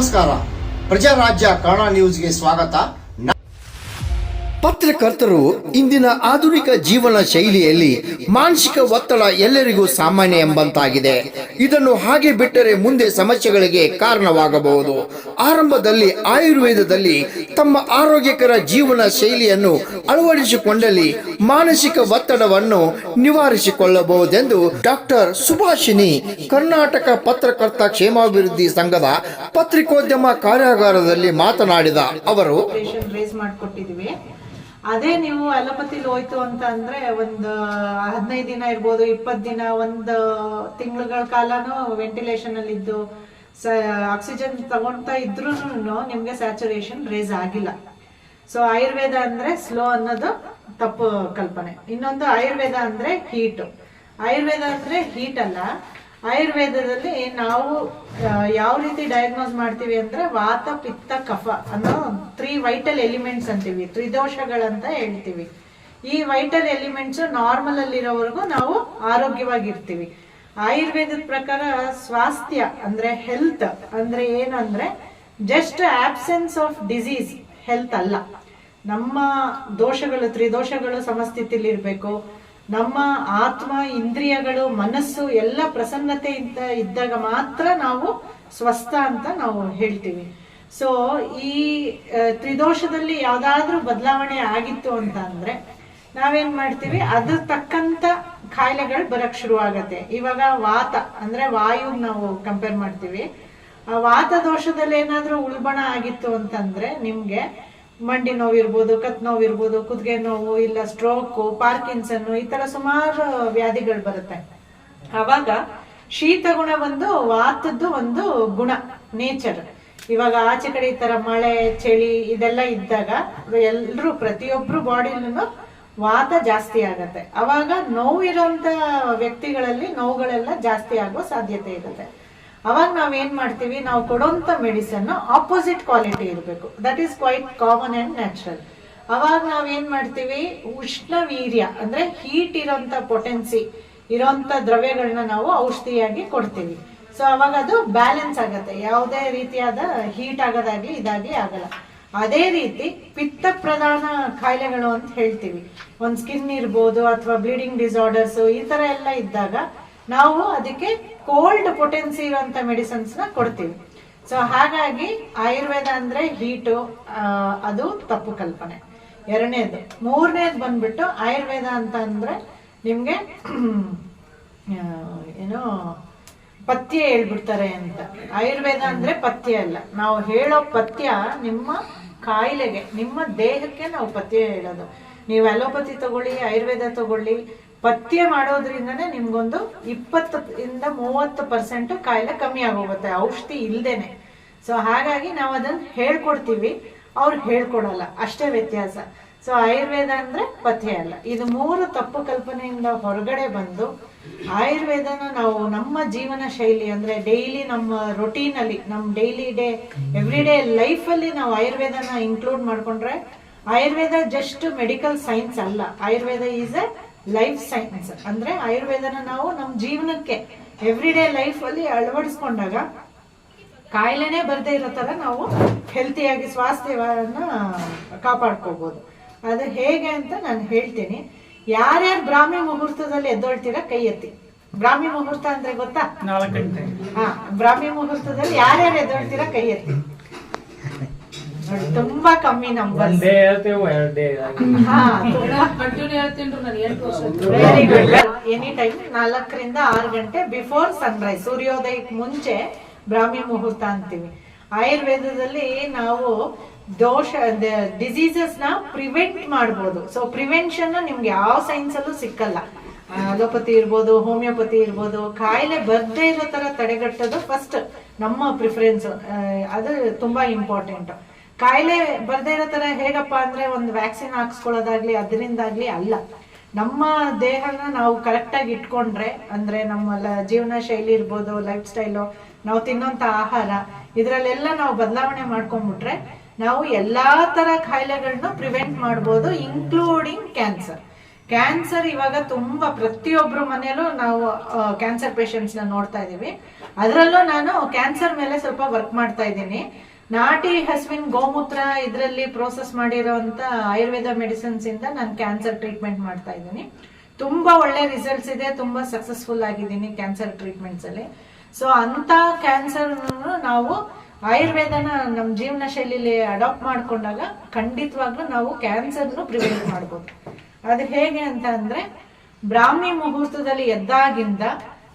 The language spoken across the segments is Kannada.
ನಮಸ್ಕಾರ. ಪ್ರಜಾರಾಜ್ಯ ಕನ್ನಡ ನ್ಯೂಸ್ಗೆ ಸ್ವಾಗತ. ಪತ್ರಕರ್ತರು ಇಂದಿನ ಆಧುನಿಕ ಜೀವನ ಶೈಲಿಯಲ್ಲಿ ಮಾನಸಿಕ ಒತ್ತಡ ಎಲ್ಲರಿಗೂ ಸಾಮಾನ್ಯ ಎಂಬಂತಾಗಿದೆ. ಇದನ್ನು ಹಾಗೆ ಬಿಟ್ಟರೆ ಮುಂದೆ ಸಮಸ್ಯೆಗಳಿಗೆ ಕಾರಣವಾಗಬಹುದು. ಆರಂಭದಲ್ಲಿ ಆಯುರ್ವೇದದಲ್ಲಿ ತಮ್ಮ ಆರೋಗ್ಯಕರ ಜೀವನ ಶೈಲಿಯನ್ನು ಅಳವಡಿಸಿಕೊಂಡಲ್ಲಿ ಮಾನಸಿಕ ಒತ್ತಡವನ್ನು ನಿವಾರಿಸಿಕೊಳ್ಳಬಹುದೆಂದು ಡಾಕ್ಟರ್ ಸುಭಾಷಿಣಿ ಕರ್ನಾಟಕ ಪತ್ರಕರ್ತ ಕ್ಷೇಮಾಭಿವೃದ್ಧಿ ಸಂಘದ ಪತ್ರಿಕೋದ್ಯಮ ಕಾರ್ಯಾಗಾರದಲ್ಲಿ ಮಾತನಾಡಿದ ಅವರು, ಅದೇ ನೀವು ಅಲೋಪತಿಲಿ ಹೋಯ್ತು ಅಂತ ಅಂದ್ರೆ ಒಂದು 15 ದಿನ ಇರ್ಬೋದು, 20 ದಿನ, ಒಂದು ತಿಂಗಳುಗಳ ಕಾಲನು ವೆಂಟಿಲೇಷನ್ ಅಲ್ಲಿ ಇದ್ದು ಆಕ್ಸಿಜನ್ ತಗೊಂತಾ ಇದ್ರೂ ನಿಮ್ಗೆ ಸ್ಯಾಚುರೇಷನ್ ರೇಸ್ ಆಗಿಲ್ಲ. ಸೊ ಆಯುರ್ವೇದ ಅಂದ್ರೆ ಸ್ಲೋ ಅನ್ನೋದು ತಪ್ಪು ಕಲ್ಪನೆ. ಇನ್ನೊಂದು ಆಯುರ್ವೇದ ಅಂದ್ರೆ ಹೀಟ್. ಆಯುರ್ವೇದ ಅಂದ್ರೆ ಹೀಟ್ ಅಲ್ಲ. ಆಯುರ್ವೇದದಲ್ಲಿ ನಾವು ಯಾವ ರೀತಿ ಡಯಾಗ್ನೋಸ್ ಮಾಡ್ತೀವಿ ಅಂದ್ರೆ ವಾತ, ಪಿತ್ತ, ಕಫ ಅನ್ನೋ 3 ವೈಟಲ್ ಎಲಿಮೆಂಟ್ಸ್ ಅಂತೀವಿ, ತ್ರಿದೋಷಗಳಂತ ಹೇಳ್ತೀವಿ. ಈ ವೈಟಲ್ ಎಲಿಮೆಂಟ್ಸ್ ನಾರ್ಮಲ್ ಅಲ್ಲಿರೋವರೆಗೂ ನಾವು ಆರೋಗ್ಯವಾಗಿರ್ತೀವಿ. ಆಯುರ್ವೇದದ ಪ್ರಕಾರ ಸ್ವಾಸ್ಥ್ಯ ಅಂದ್ರೆ ಹೆಲ್ತ್ ಅಂದ್ರೆ ಏನಂದ್ರೆ just absence of disease, health ಅಲ್ಲ. ನಮ್ಮ ದೋಷಗಳು, ತ್ರಿದೋಷಗಳು ಸಮಸ್ಥಿತಿಲಿ ಇರ್ಬೇಕು. ನಮ್ಮ ಆತ್ಮ, ಇಂದ್ರಿಯಗಳು, ಮನಸ್ಸು ಎಲ್ಲ ಪ್ರಸನ್ನತೆಯಿಂದ ಇದ್ದಾಗ ಮಾತ್ರ ನಾವು ಸ್ವಸ್ಥ ಅಂತ ನಾವು ಹೇಳ್ತೀವಿ. ಸೊ ಈ ತ್ರಿದೋಷದಲ್ಲಿ ಯಾವ್ದಾದ್ರೂ ಬದಲಾವಣೆ ಆಗಿತ್ತು ಅಂತ ಅಂದ್ರೆ ನಾವೇನ್ ಮಾಡ್ತೀವಿ, ಅದ್ರ ತಕ್ಕಂತ ಕಾಯಿಲೆಗಳು ಬರಕ್ ಶುರು ಆಗತ್ತೆ. ಇವಾಗ ವಾತ ಅಂದ್ರೆ ವಾಯು ನಾವು ಕಂಪೇರ್ ಮಾಡ್ತೀವಿ. ಆ ವಾತ ದೋಷದಲ್ಲಿ ಏನಾದ್ರೂ ಉಲ್ಬಣ ಆಗಿತ್ತು ಅಂತಂದ್ರೆ ನಿಮ್ಗೆ ಮಂಡಿ ನೋವಿರ್ಬೋದು, ಕತ್ ನೋವಿರ್ಬೋದು, ಕುತ್ತಿಗೆ ನೋವು, ಇಲ್ಲ ಸ್ಟ್ರೋಕು, ಪಾರ್ಕಿನ್ಸನ್, ಈ ತರ ಸುಮಾರು ವ್ಯಾಧಿಗಳು ಬರುತ್ತೆ. ಅವಾಗ ಶೀತ ಗುಣ ಒಂದು ವಾತದ್ದು ಒಂದು ಗುಣ, ನೇಚರ್. ಇವಾಗ ಆಚೆ ಕಡೆ ಈ ತರ ಮಳೆ, ಚಳಿ ಇದೆಲ್ಲ ಇದ್ದಾಗ ಎಲ್ರು ಪ್ರತಿಯೊಬ್ರು ಬಾಡಿಲೂ ವಾತ ಜಾಸ್ತಿ ಆಗತ್ತೆ. ಅವಾಗ ನೋವಿರೋಂತ ವ್ಯಕ್ತಿಗಳಲ್ಲಿ ನೋವುಗಳೆಲ್ಲ ಜಾಸ್ತಿ ಆಗೋ ಸಾಧ್ಯತೆ ಇರುತ್ತೆ. ಅವಾಗ ನಾವೇನ್ ಮಾಡ್ತೀವಿ, ನಾವು ಕೊಡೋಂತ ಮೆಡಿಸನ್ ಆಪೋಸಿಟ್ ಕ್ವಾಲಿಟಿ ಇರಬೇಕು. That is quite common and natural. ಅವಾಗ ನಾವೇನ್ ಮಾಡ್ತೀವಿ, ಉಷ್ಣ ವೀರ್ಯ ಅಂದ್ರೆ ಹೀಟ್ ಇರೋಂತ ಪೊಟೆನ್ಸಿ ಇರೋಂತ ದ್ರವ್ಯಗಳನ್ನ ನಾವು ಔಷಧಿಯಾಗಿ ಕೊಡ್ತೀವಿ. ಸೊ ಅವಾಗ ಅದು ಬ್ಯಾಲೆನ್ಸ್ ಆಗತ್ತೆ, ಯಾವುದೇ ರೀತಿಯಾದ ಹೀಟ್ ಆಗೋದಾಗ್ಲಿ ಇದಾಗ್ಲಿ ಆಗಲ್ಲ. ಅದೇ ರೀತಿ ಪಿತ್ತ ಪ್ರಧಾನ ಕಾಯಿಲೆಗಳು ಅಂತ ಹೇಳ್ತೀವಿ. ಒಂದ್ ಸ್ಕಿನ್ ಇರ್ಬೋದು ಅಥವಾ ಬ್ಲೀಡಿಂಗ್ ಡಿಸಾರ್ಡರ್ಸ್ ಈ ತರ ಎಲ್ಲ ಇದ್ದಾಗ ನಾವು ಅದಕ್ಕೆ ಕೋಲ್ಡ್ ಪೊಟೆನ್ಸಿ ಇರುವಂತ ಮೆಡಿಸಿನ್ಸ್ ನ ಕೊಡ್ತೀವಿ. ಸೊ ಹಾಗಾಗಿ ಆಯುರ್ವೇದ ಅಂದ್ರೆ ಹೀಟು, ಅದು ತಪ್ಪು ಕಲ್ಪನೆ. ಎರಡನೇದು. ಮೂರನೇದು ಬಂದ್ಬಿಟ್ಟು ಆಯುರ್ವೇದ ಅಂತ ಅಂದ್ರೆ ನಿಮ್ಗೆ ಏನೋ ಪಥ್ಯ ಹೇಳ್ಬಿಡ್ತಾರೆ ಅಂತ. ಆಯುರ್ವೇದ ಅಂದ್ರೆ ಪಥ್ಯ ಅಲ್ಲ. ನಾವು ಹೇಳೋ ಪಥ್ಯ ನಿಮ್ಮ ಕಾಯಿಲೆಗೆ, ನಿಮ್ಮ ದೇಹಕ್ಕೆ ನಾವು ಪಥ್ಯ ಹೇಳೋದು. ನೀವು ಅಲೋಪತಿ ತಗೊಳ್ಳಿ, ಆಯುರ್ವೇದ ತಗೊಳ್ಳಿ, ಪಥ್ಯ ಮಾಡೋದ್ರಿಂದನೇ ನಿಮ್ಗೊಂದು 20-30% ಕಾಯಿಲೆ ಕಮ್ಮಿ ಆಗೋಗುತ್ತೆ ಔಷಧಿ ಇಲ್ದೇನೆ. ಸೊ ಹಾಗಾಗಿ ನಾವು ಅದನ್ನ ಹೇಳ್ಕೊಡ್ತೀವಿ, ಅವ್ರು ಹೇಳ್ಕೊಡಲ್ಲ, ಅಷ್ಟೇ ವ್ಯತ್ಯಾಸ. ಸೊ ಆಯುರ್ವೇದ ಅಂದ್ರೆ ಪಥ್ಯ ಅಲ್ಲ. ಇದು 3 ತಪ್ಪು ಕಲ್ಪನೆಯಿಂದ ಹೊರಗಡೆ ಬಂದು ಆಯುರ್ವೇದನ ನಾವು ನಮ್ಮ ಜೀವನ ಶೈಲಿ ಅಂದ್ರೆ ಡೈಲಿ ನಮ್ಮ ರೊಟೀನ್ ಅಲ್ಲಿ, ನಮ್ಮ ಡೈಲಿ ಎವ್ರಿ ಡೇ ಲೈಫ್ ಅಲ್ಲಿ ನಾವು ಆಯುರ್ವೇದನ ಇನ್ಕ್ಲೂಡ್ ಮಾಡ್ಕೊಂಡ್ರೆ ಆಯುರ್ವೇದ ಜಸ್ಟ್ ಮೆಡಿಕಲ್ ಸೈನ್ಸ್ ಅಲ್ಲ. Ayurveda is A life science. ಅಂದ್ರೆ ಆಯುರ್ವೇದನ ನಾವು ನಮ್ಮ ಜೀವನಕ್ಕೆ ಎವ್ರಿ ಡೇ ಲೈಫ್ ಅಲ್ಲಿ ಅಳವಡಿಸ್ಕೊಂಡಾಗ ಕಾಯಿಲೆನೇ ಬರ್ದೇ ಇರೋ ತರ ನಾವು ಹೆಲ್ತಿಯಾಗಿ ಸ್ವಾಸ್ಥ್ಯವನ್ನ ಕಾಪಾಡ್ಕೋಬಹುದು. ಅದು ಹೇಗೆ ಅಂತ ನಾನು ಹೇಳ್ತೀನಿ. ಯಾರ್ಯಾರು ಬ್ರಾಹ್ಮಿ ಮುಹೂರ್ತದಲ್ಲಿ ಎದ್ದೊಳ್ತೀರಾ ಕೈ ಎತ್ತಿ. ಬ್ರಾಹ್ಮಿ ಮುಹೂರ್ತ ಅಂದ್ರೆ ಗೊತ್ತಾ? 4 ಗಂಟೆ. ಬ್ರಾಹ್ಮಿ ಮುಹೂರ್ತದಲ್ಲಿ ಯಾರ್ಯಾರು ಎದ್ದೊಳ್ತೀರಾ ಕೈ ಎತ್ತಿ. ನೋಡಿ, ತುಂಬಾ ಕಮ್ಮಿ number. Very good. Any time 4 ರಿಂದ 6 ಗಂಟೆ ಬಿಫೋರ್ ಸನ್ರೈಸ್, ಸೂರ್ಯೋದಯಕ್ಕೆ ಮುಂಚೆ ಬ್ರಾಹ್ಮಿ ಮುಹೂರ್ತ ಅಂತೀವಿ. ಆಯುರ್ವೇದದಲ್ಲಿ ನಾವು ಡಿಸೀಸಸ್ ನ ಪ್ರಿವೆಂಟ್ ಮಾಡ್ಬೋದು. ಸೊ ಪ್ರಿವೆನ್ಷನ್ ನಿಮ್ಗೆ ಯಾವ ಸೈನ್ಸ್ ಅಲ್ಲೂ ಸಿಕ್ಕಲ್ಲ. ಅಲೋಪತಿ ಇರ್ಬೋದು, ಹೋಮಿಯೋಪತಿ ಇರ್ಬೋದು. ಕಾಯಿಲೆ ಬರ್ದೇ ಇರೋ ತರ ತಡೆಗಟ್ಟೋದು ಫಸ್ಟ್ ನಮ್ಮ ಪ್ರಿಫರೆನ್ಸ್. ಅದು ತುಂಬಾ ಇಂಪಾರ್ಟೆಂಟ್. ಕಾಯಿಲೆ ಬರ್ದೇ ಇರೋ ತರ ಹೇಗಪ್ಪ ಅಂದ್ರೆ ಒಂದು ವ್ಯಾಕ್ಸಿನ್ ಹಾಕ್ಸ್ಕೊಳ್ಳೋದಾಗ್ಲಿ ಅದರಿಂದಾಗ್ಲಿ ಅಲ್ಲ. ನಮ್ಮ ದೇಹನ ನಾವು ಕರೆಕ್ಟ್ ಆಗಿ ಇಟ್ಕೊಂಡ್ರೆ, ಅಂದ್ರೆ ನಮ್ಮ ಜೀವನ ಶೈಲಿ ಇರ್ಬೋದು, ಲೈಫ್ ಸ್ಟೈಲು, ನಾವು ತಿನ್ನೋಂತ ಆಹಾರ, ಇದ್ರಲ್ಲೆಲ್ಲ ನಾವು ಬದಲಾವಣೆ ಮಾಡ್ಕೊಂಡ್ಬಿಟ್ರೆ ನಾವು ಎಲ್ಲಾ ತರ ಕಾಯಿಲೆಗಳನ್ನ ಪ್ರಿವೆಂಟ್ ಮಾಡ್ಬೋದು, ಇನ್ಕ್ಲೂಡಿಂಗ್ ಕ್ಯಾನ್ಸರ್. ಕ್ಯಾನ್ಸರ್ ಇವಾಗ ತುಂಬಾ ಪ್ರತಿಯೊಬ್ಬರು ಮನೆಯಲ್ಲೂ ನಾವು ಕ್ಯಾನ್ಸರ್ ಪೇಷಂಟ್ಸ್ ನ ನೋಡ್ತಾ ಇದೀವಿ. ಅದರಲ್ಲೂ ನಾನು ಕ್ಯಾನ್ಸರ್ ಮೇಲೆ ಸ್ವಲ್ಪ ವರ್ಕ್ ಮಾಡ್ತಾ ಇದ್ದೀನಿ. ನಾಟಿ ಹಸುವಿನ ಗೋಮೂತ್ರ ಇದರಲ್ಲಿ ಪ್ರೋಸೆಸ್ ಮಾಡಿರೋಂತ ಆಯುರ್ವೇದ ಮೆಡಿಸಿನ್ಸ್ ಇಂದ ನಾನು ಕ್ಯಾನ್ಸರ್ ಟ್ರೀಟ್ಮೆಂಟ್ ಮಾಡ್ತಾ ಇದ್ದೀನಿ. ತುಂಬಾ ಒಳ್ಳೆ ರಿಸಲ್ಟ್ಸ್ ಇದೆ, ತುಂಬಾ ಸಕ್ಸಸ್ಫುಲ್ ಆಗಿದ್ದೀನಿ ಕ್ಯಾನ್ಸರ್ ಟ್ರೀಟ್ಮೆಂಟ್ಸ್ ಅಲ್ಲಿ. ಸೊ ಅಂತ ಕ್ಯಾನ್ಸರ್ ನಾವು ಆಯುರ್ವೇದನ ನಮ್ಮ ಜೀವನ ಶೈಲಿಲಿ ಅಡಾಪ್ಟ್ ಮಾಡ್ಕೊಂಡಾಗ ಖಂಡಿತವಾಗ್ಲೂ ನಾವು ಕ್ಯಾನ್ಸರ್ನು ಪ್ರಿವೆಂಟ್ ಮಾಡ್ಬೋದು. ಅದು ಹೇಗೆ ಅಂತ ಅಂದ್ರೆ, ಬ್ರಾಹ್ಮಿ ಮುಹೂರ್ತದಲ್ಲಿ ಎದ್ದಾಗಿಂದ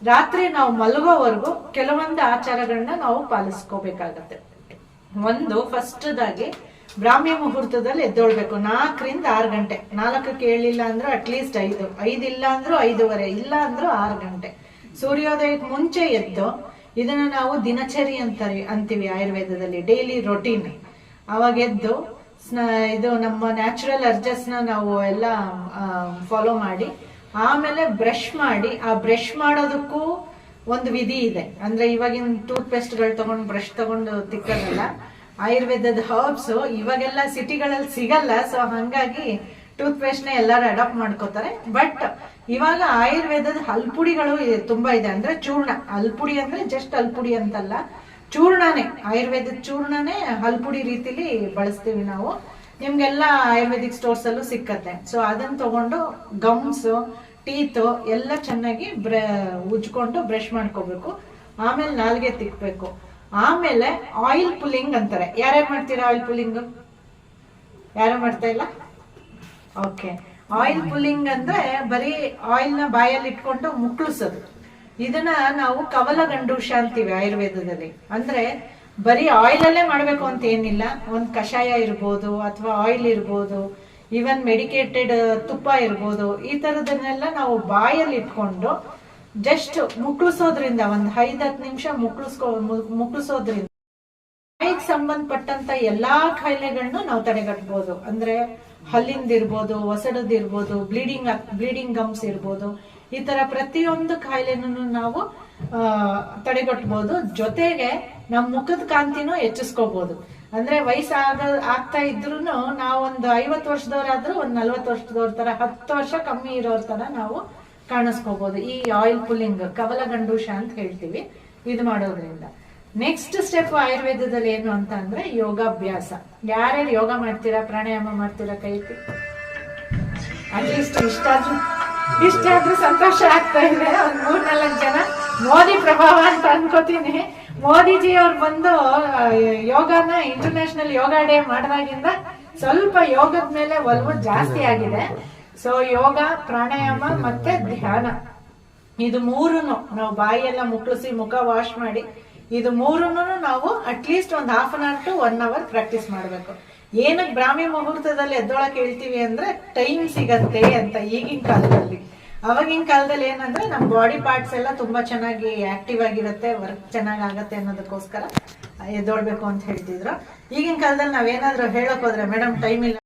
ರಾತ್ರಿ ನಾವು ಮಲಗೋವರೆಗೂ ಕೆಲವೊಂದು ಆಚಾರಗಳನ್ನ ನಾವು ಪಾಲಿಸ್ಕೋಬೇಕಾಗತ್ತೆ. ಒಂದು ಫಸ್ಟ್ದಾಗಿ ಬ್ರಾಹ್ಮಿ ಮುಹೂರ್ತದಲ್ಲಿ ಎದ್ದೊಳ್ಬೇಕು 4 ರಿಂದ 6 ಗಂಟೆ. 4ಕ್ಕೆ ಹೇಳಿಲ್ಲ ಅಂದ್ರೆ ಅಟ್ಲೀಸ್ಟ್ 5 ಇಲ್ಲ ಅಂದ್ರೂ 5:15, ಇಲ್ಲ ಅಂದ್ರೂ 6 ಗಂಟೆ ಸೂರ್ಯೋದಯಕ್ಕೆ ಮುಂಚೆ ಎದ್ದು, ಇದನ್ನ ನಾವು ದಿನಚರಿ ಅಂತೀವಿ ಆಯುರ್ವೇದದಲ್ಲಿ, ಡೈಲಿ ರೊಟೀನ್. ಅವಾಗ ಎದ್ದು ಇದು ನಮ್ಮ ನ್ಯಾಚುರಲ್ ಅರ್ಜಸ್ನ ನಾವು ಎಲ್ಲ ಫಾಲೋ ಮಾಡಿ, ಆಮೇಲೆ ಬ್ರಷ್ ಮಾಡಿ, ಆ ಬ್ರಷ್ ಮಾಡೋದಕ್ಕೂ ಒಂದು ವಿಧಿ ಇದೆ. ಅಂದ್ರೆ ಇವಾಗಿನ ಟೂತ್ ಪೇಸ್ಟ್ಗಳು ತಗೊಂಡು ಬ್ರಷ್ ತಗೊಂಡು ತಿಕ್ಕೋದಲ್ಲ, ಆಯುರ್ವೇದದ ಹರ್ಬ್ಸ್ ಇವಾಗೆಲ್ಲ ಸಿಟಿಗಳಲ್ಲಿ ಸಿಗಲ್ಲ. ಸೊ ಹಂಗಾಗಿ ಟೂತ್ ಪೇಸ್ಟ್ ನ ಎಲ್ಲರೂ ಅಡಾಪ್ಟ್ ಮಾಡ್ಕೋತಾರೆ. ಬಟ್ ಇವಾಗ ಆಯುರ್ವೇದದ ಹಲ್ಪುಡಿಗಳು ತುಂಬಾ ಇದೆ. ಅಂದ್ರೆ ಚೂರ್ಣ, ಹಲ್ಪುಡಿ ಅಂದ್ರೆ ಜಸ್ಟ್ ಹಲ್ಪುಡಿ ಅಂತಲ್ಲ, ಚೂರ್ಣನೇ, ಆಯುರ್ವೇದದ ಚೂರ್ಣನೇ ಹಲ್ಪುಡಿ ರೀತಿಲಿ ಬಳಸ್ತೀವಿ ನಾವು. ನಿಮ್ಗೆಲ್ಲ ಆಯುರ್ವೇದಿಕ್ ಸ್ಟೋರ್ಸ್ ಅಲ್ಲೂ ಸಿಕ್ಕತ್ತೆ. ಸೊ ಅದನ್ನ ತಗೊಂಡು ಗಮ್ಸ್, ಟೀತ್ ಎಲ್ಲ ಚೆನ್ನಾಗಿ ಉಜ್ಕೊಂಡು ಬ್ರಷ್ ಮಾಡ್ಕೋಬೇಕು. ಆಮೇಲೆ ನಾಲ್ಗೆ ತಿಕ್ಬೇಕು. ಆಮೇಲೆ ಆಯಿಲ್ ಪುಲ್ಲಿಂಗ್ ಅಂತಾರೆ. ಯಾರ್ಯಾರು ಮಾಡ್ತೀರಾ ಆಯಿಲ್ ಪುಲ್ಲಿಂಗ್? ಯಾರು ಮಾಡ್ತಾ ಇಲ್ಲ? ಓಕೆ. ಆಯಿಲ್ ಪುಲ್ಲಿಂಗ್ ಅಂದ್ರೆ ಬರೀ ಆಯಿಲ್ ನ ಬಾಯಲ್ಲಿ ಇಟ್ಕೊಂಡು ಮುಕ್ಳಿಸೋದು. ಇದನ್ನ ನಾವು ಕವಲ ಗಂಡೂಷ ಅಂತೀವಿ ಆಯುರ್ವೇದದಲ್ಲಿ. ಅಂದ್ರೆ ಬರೀ ಆಯಿಲ್ ಅಲ್ಲೇ ಮಾಡ್ಬೇಕು ಅಂತ ಏನಿಲ್ಲ. ಒಂದ್ ಕಷಾಯ ಇರ್ಬೋದು, ಅಥವಾ ಆಯಿಲ್ ಇರ್ಬೋದು, ಈವನ್ ಮೆಡಿಕೇಟೆಡ್ ತುಪ್ಪ ಇರ್ಬೋದು. ಈ ತರದನ್ನೆಲ್ಲ ನಾವು ಬಾಯಲ್ಲಿ ಇಟ್ಕೊಂಡು ಜಸ್ಟ್ ಮುಕ್ಳಿಸೋದ್ರಿಂದ, ಒಂದ್ 5-10 ನಿಮಿಷ ಮುಕ್ಳಿಸೋದ್ರಿಂದ ಬಾಯಿಗೆ ಸಂಬಂಧಪಟ್ಟಂತ ಎಲ್ಲಾ ಕಾಯಿಲೆಗಳನ್ನು ನಾವು ತಡೆಗಟ್ಟಬಹುದು. ಅಂದ್ರೆ ಹಲ್ಲಿಂದಿರ್ಬೋದು, ಒಸಡದಿರ್ಬೋದು, ಬ್ಲೀಡಿಂಗ್ ಗಮ್ಸ್ ಇರ್ಬೋದು, ಈ ತರ ಪ್ರತಿಯೊಂದು ಕಾಯಿಲೆನೂ ನಾವು ತಡೆಗಟ್ಟಬಹುದು. ಜೊತೆಗೆ ನಮ್ಮ ಮುಖದ ಕಾಂತಿನೂ ಹೆಚ್ಚಿಸ್ಕೋಬಹುದು. ಅಂದ್ರೆ ಆಗ್ತಾ ಇದ್ರು ನಾವೊಂದು 50 ವರ್ಷದವರಾದ್ರೂ ಒಂದ್ 40 ವರ್ಷದವ್ರ ತರ, 10 ವರ್ಷ ಕಮ್ಮಿ ಇರೋರ್ ತರ ನಾವು ಕಾಣಿಸ್ಕೋಬಹುದು ಈ ಆಯಿಲ್ ಪುಲ್ಲಿಂಗ್, ಕವಲ ಗಂಡೂಷ ಅಂತ ಹೇಳ್ತೀವಿ, ಇದು ಮಾಡೋದ್ರಿಂದ. ನೆಕ್ಸ್ಟ್ ಸ್ಟೆಪ್ ಆಯುರ್ವೇದದಲ್ಲಿ ಏನು ಅಂತ ಅಂದ್ರೆ ಯೋಗಾಭ್ಯಾಸ. ಯಾರ್ಯಾರು ಯೋಗ ಮಾಡ್ತೀರಾ, ಪ್ರಾಣಾಯಾಮ ಮಾಡ್ತೀರಾ? ಕೈ ಅಟ್ಲೀಸ್ಟ್ ಇಷ್ಟಾದ್ರೂ ಸಂತೋಷ ಆಗ್ತಾ ಇದೆ. ಒಂದ್ 3-4 ಜನ. ಮೋದಿ ಪ್ರಭಾವ ಅಂತ ಅನ್ಕೋತೀನಿ. ಮೋದಿಜಿ ಅವ್ರು ಬಂದು ಯೋಗನ ಇಂಟರ್ನ್ಯಾಷನಲ್ ಯೋಗ ಡೇ ಮಾಡಿದಾಗಿಂದ ಸ್ವಲ್ಪ ಯೋಗದ ಮೇಲೆ ಒಲವು ಜಾಸ್ತಿ ಆಗಿದೆ. ಸೊ ಯೋಗ, ಪ್ರಾಣಾಯಾಮ ಮತ್ತೆ ಧ್ಯಾನ, ಇದು ಮೂರನ್ನು ನಾವು ಬಾಯಿಯೆಲ್ಲ ಮುಕ್ಳಿಸಿ ಮುಖ ವಾಶ್ ಮಾಡಿ, ಇದು ಮೂರನ್ನು ನಾವು ಅಟ್ಲೀಸ್ಟ್ ಒಂದು 1/2 hour to 1 hour ಪ್ರಾಕ್ಟೀಸ್ ಮಾಡ್ಬೇಕು. ಏನಕ್ಕೆ ಬ್ರಾಹ್ಮಿ ಮುಹೂರ್ತದಲ್ಲಿ ಎದ್ದೊಳಕ್ ಹೇಳ್ತೀವಿ ಅಂದ್ರೆ ಟೈಮ್ ಸಿಗತ್ತೆ ಅಂತ. ಈಗಿನ ಕಾಲದಲ್ಲಿ, ಅವಾಗಿನ ಕಾಲದಲ್ಲಿ ಏನಂದ್ರೆ ನಮ್ಮ ಬಾಡಿ ಪಾರ್ಟ್ಸ್ ಎಲ್ಲ ತುಂಬಾ ಚೆನ್ನಾಗಿ ಆಕ್ಟಿವ್ ಆಗಿರುತ್ತೆ, ವರ್ಕ್ ಚೆನ್ನಾಗ್ ಆಗತ್ತೆ ಅನ್ನೋದಕ್ಕೋಸ್ಕರ ಎದ್ದೊಳ್ಬೇಕು ಅಂತ ಹೇಳ್ತಿದ್ರು. ಈಗಿನ ಕಾಲದಲ್ಲಿ ನಾವೇನಾದ್ರೂ ಹೇಳಕ್ ಹೋದ್ರೆ, ಮೇಡಮ್ ಟೈಮ್ ಇಲ್ಲ